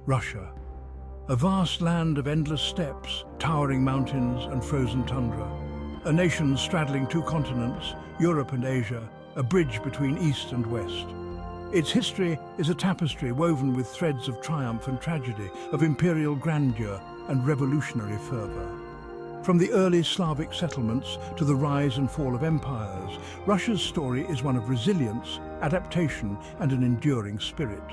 Russia. A vast land of endless steppes, towering mountains and frozen tundra. A nation straddling two continents, Europe and Asia, a bridge between East and West. Its history is a tapestry woven with threads of triumph and tragedy, of imperial grandeur and revolutionary fervor. From the early Slavic settlements to the rise and fall of empires, Russia's story is one of resilience, adaptation, and an enduring spirit.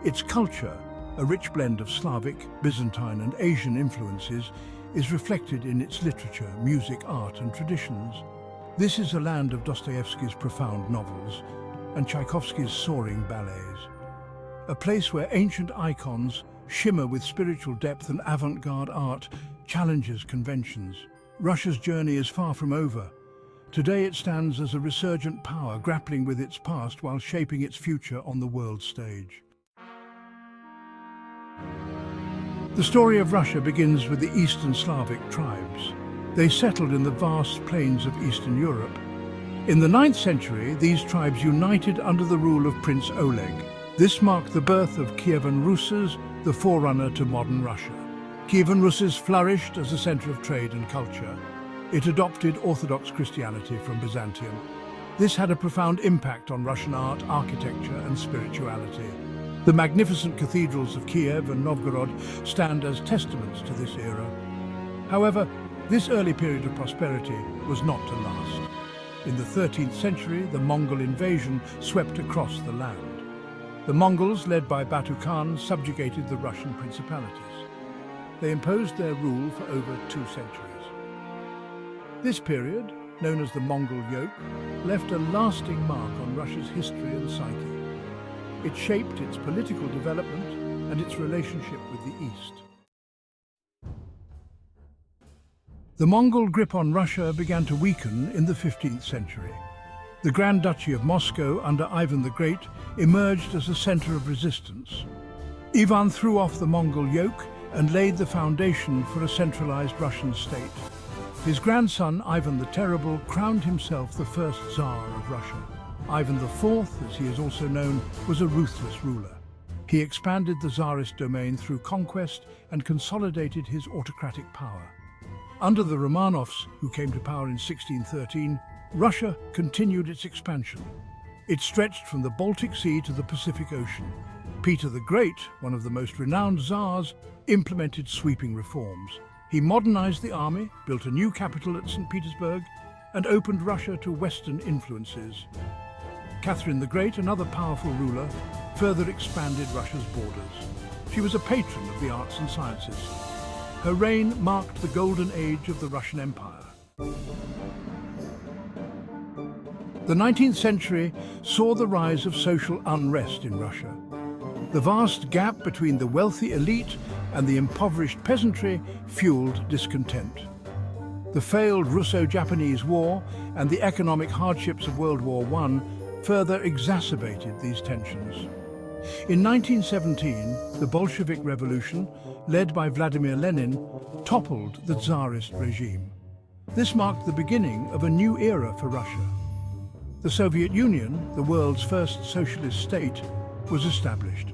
Its culture, a rich blend of Slavic, Byzantine, and Asian influences, is reflected in its literature, music, art, and traditions. This is a land of Dostoevsky's profound novels and Tchaikovsky's soaring ballets. A place where ancient icons shimmer with spiritual depth and avant-garde art challenges conventions. Russia's journey is far from over. Today it stands as a resurgent power, grappling with its past while shaping its future on the world stage. The story of Russia begins with the Eastern Slavic tribes. They settled in the vast plains of Eastern Europe. In the 9th century, these tribes united under the rule of Prince Oleg. This marked the birth of Kievan Rus, the forerunner to modern Russia. Kievan Rus flourished as a center of trade and culture. It adopted Orthodox Christianity from Byzantium. This had a profound impact on Russian art, architecture, and spirituality. The magnificent cathedrals of Kiev and Novgorod stand as testaments to this era. However, this early period of prosperity was not to last. In the 13th century, the Mongol invasion swept across the land. The Mongols, led by Batu Khan, subjugated the Russian principalities. They imposed their rule for over 2 centuries. This period, known as the Mongol yoke, left a lasting mark on Russia's history and psyche. It shaped its political development and its relationship with the East. The Mongol grip on Russia began to weaken in the 15th century. The Grand Duchy of Moscow under Ivan the Great emerged as a center of resistance. Ivan threw off the Mongol yoke and laid the foundation for a centralized Russian state. His grandson, Ivan the Terrible, crowned himself the first Tsar of Russia. Ivan IV, as he is also known, was a ruthless ruler. He expanded the Tsarist domain through conquest and consolidated his autocratic power. Under the Romanovs, who came to power in 1613, Russia continued its expansion. It stretched from the Baltic Sea to the Pacific Ocean. Peter the Great, one of the most renowned Tsars, implemented sweeping reforms. He modernized the army, built a new capital at St. Petersburg, and opened Russia to Western influences. Catherine the Great, another powerful ruler, further expanded Russia's borders. She was a patron of the arts and sciences. Her reign marked the golden age of the Russian Empire. The 19th century saw the rise of social unrest in Russia. The vast gap between the wealthy elite and the impoverished peasantry fueled discontent. The failed Russo-Japanese War and the economic hardships of World War I further exacerbated these tensions. In 1917, the Bolshevik Revolution, led by Vladimir Lenin, toppled the Tsarist regime. This marked the beginning of a new era for Russia. The Soviet Union, the world's first socialist state, was established.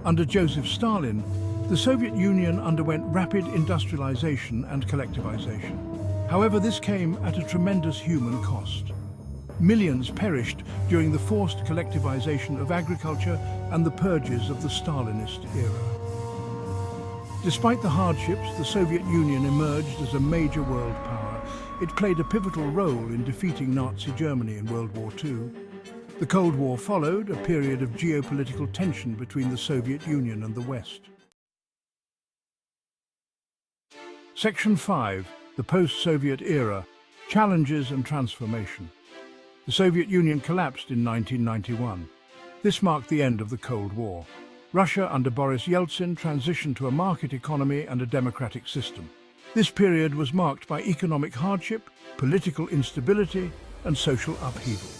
Under Joseph Stalin, the Soviet Union underwent rapid industrialization and collectivization. However, this came at a tremendous human cost. Millions perished during the forced collectivization of agriculture and the purges of the Stalinist era. Despite the hardships, the Soviet Union emerged as a major world power. It played a pivotal role in defeating Nazi Germany in World War II. The Cold War followed, a period of geopolitical tension between the Soviet Union and the West. Section 5. The Post-Soviet Era, Challenges and Transformation. The Soviet Union collapsed in 1991. This marked the end of the Cold War. Russia, under Boris Yeltsin, transitioned to a market economy and a democratic system. This period was marked by economic hardship, political instability, and social upheaval.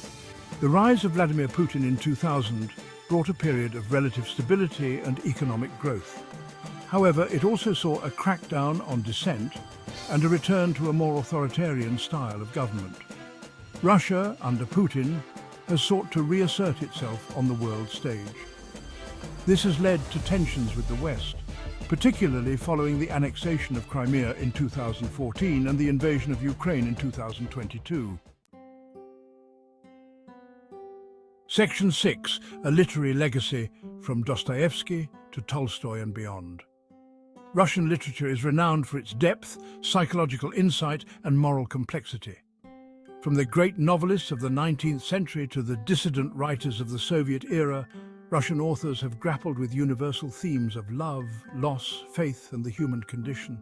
The rise of Vladimir Putin in 2000 brought a period of relative stability and economic growth. However, it also saw a crackdown on dissent and a return to a more authoritarian style of government. Russia, under Putin, has sought to reassert itself on the world stage. This has led to tensions with the West, particularly following the annexation of Crimea in 2014 and the invasion of Ukraine in 2022. Section 6. A literary legacy from Dostoevsky to Tolstoy and beyond. Russian literature is renowned for its depth, psychological insight, and moral complexity. From the great novelists of the 19th century to the dissident writers of the Soviet era, Russian authors have grappled with universal themes of love, loss, faith, and the human condition.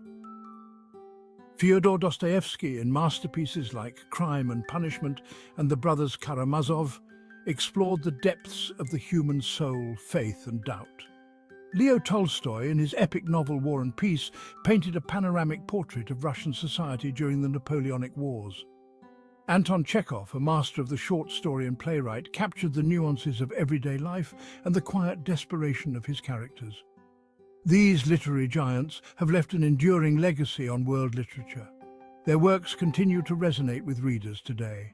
Fyodor Dostoevsky, in masterpieces like Crime and Punishment and The Brothers Karamazov, explored the depths of the human soul, faith, and doubt. Leo Tolstoy, in his epic novel War and Peace, painted a panoramic portrait of Russian society during the Napoleonic Wars. Anton Chekhov, a master of the short story and playwright, captured the nuances of everyday life and the quiet desperation of his characters. These literary giants have left an enduring legacy on world literature. Their works continue to resonate with readers today.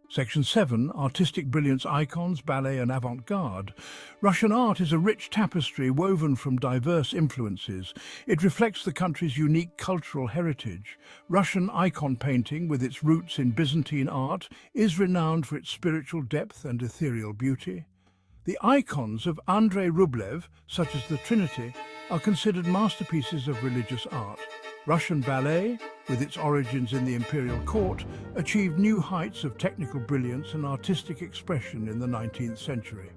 Section 7. Artistic brilliance, icons, ballet and avant-garde. Russian art is a rich tapestry woven from diverse influences. It reflects the country's unique cultural heritage. Russian icon painting, with its roots in Byzantine art, is renowned for its spiritual depth and ethereal beauty. The icons of Andrei Rublev, such as the Trinity, are considered masterpieces of religious art. Russian ballet, with its origins in the imperial court, achieved new heights of technical brilliance and artistic expression in the 19th century.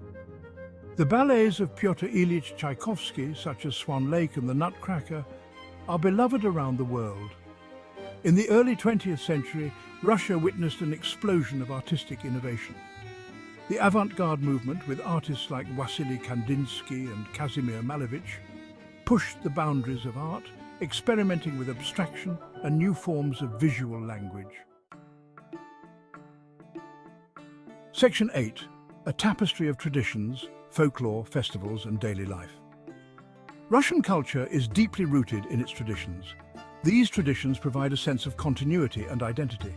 The ballets of Pyotr Ilyich Tchaikovsky, such as Swan Lake and the Nutcracker, are beloved around the world. In the early 20th century, Russia witnessed an explosion of artistic innovation. The avant-garde movement, with artists like Wassily Kandinsky and Kazimir Malevich, pushed the boundaries of art, experimenting with abstraction and new forms of visual language. Section 8. A tapestry of traditions, folklore, festivals and daily life. Russian culture is deeply rooted in its traditions. These traditions provide a sense of continuity and identity.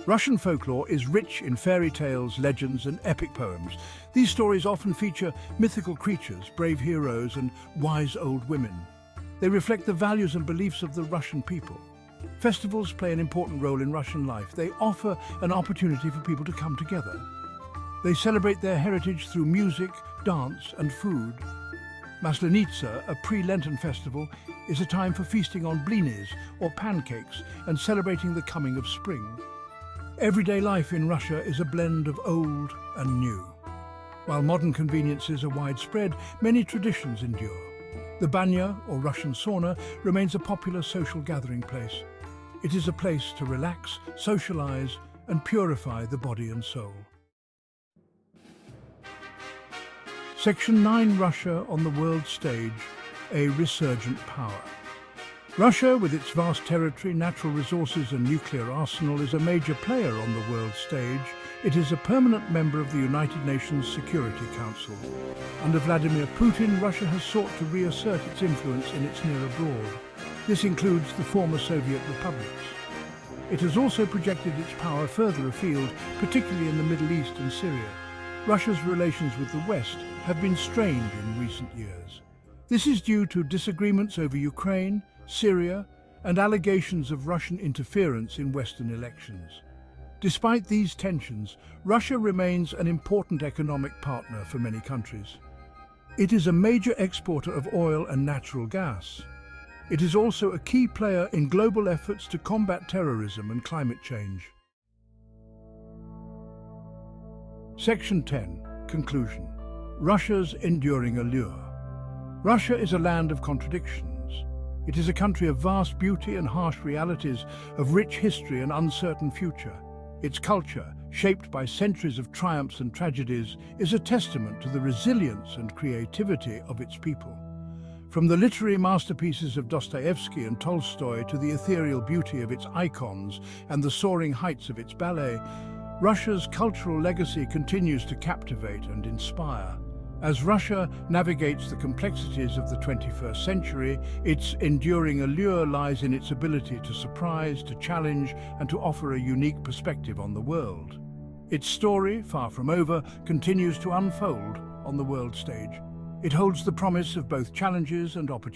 Russian folklore is rich in fairy tales, legends and epic poems. These stories often feature mythical creatures, brave heroes and wise old women. They reflect the values and beliefs of the Russian people. Festivals play an important role in Russian life. They offer an opportunity for people to come together. They celebrate their heritage through music, dance and food. Maslenitsa, a pre-Lenten festival, is a time for feasting on blinis or pancakes and celebrating the coming of spring. Everyday life in Russia is a blend of old and new. While modern conveniences are widespread, many traditions endure. The banya, or Russian sauna, remains a popular social gathering place. It is a place to relax, socialize, and purify the body and soul. Section 9. Russia on the world stage, a resurgent power. Russia, with its vast territory, natural resources and nuclear arsenal, is a major player on the world stage. It is a permanent member of the United Nations Security Council. Under Vladimir Putin, Russia has sought to reassert its influence in its near abroad. This includes the former Soviet republics. It has also projected its power further afield, particularly in the Middle East and Syria. Russia's relations with the West have been strained in recent years. This is due to disagreements over Ukraine, Syria, and allegations of Russian interference in Western elections. Despite these tensions, Russia remains an important economic partner for many countries. It is a major exporter of oil and natural gas. It is also a key player in global efforts to combat terrorism and climate change. Section 10. Conclusion. Russia's enduring allure. Russia is a land of contradictions. It is a country of vast beauty and harsh realities, of rich history and uncertain future. Its culture, shaped by centuries of triumphs and tragedies, is a testament to the resilience and creativity of its people. From the literary masterpieces of Dostoevsky and Tolstoy to the ethereal beauty of its icons and the soaring heights of its ballet, Russia's cultural legacy continues to captivate and inspire. As Russia navigates the complexities of the 21st century, its enduring allure lies in its ability to surprise, to challenge, and to offer a unique perspective on the world. Its story, far from over, continues to unfold on the world stage. It holds the promise of both challenges and opportunities.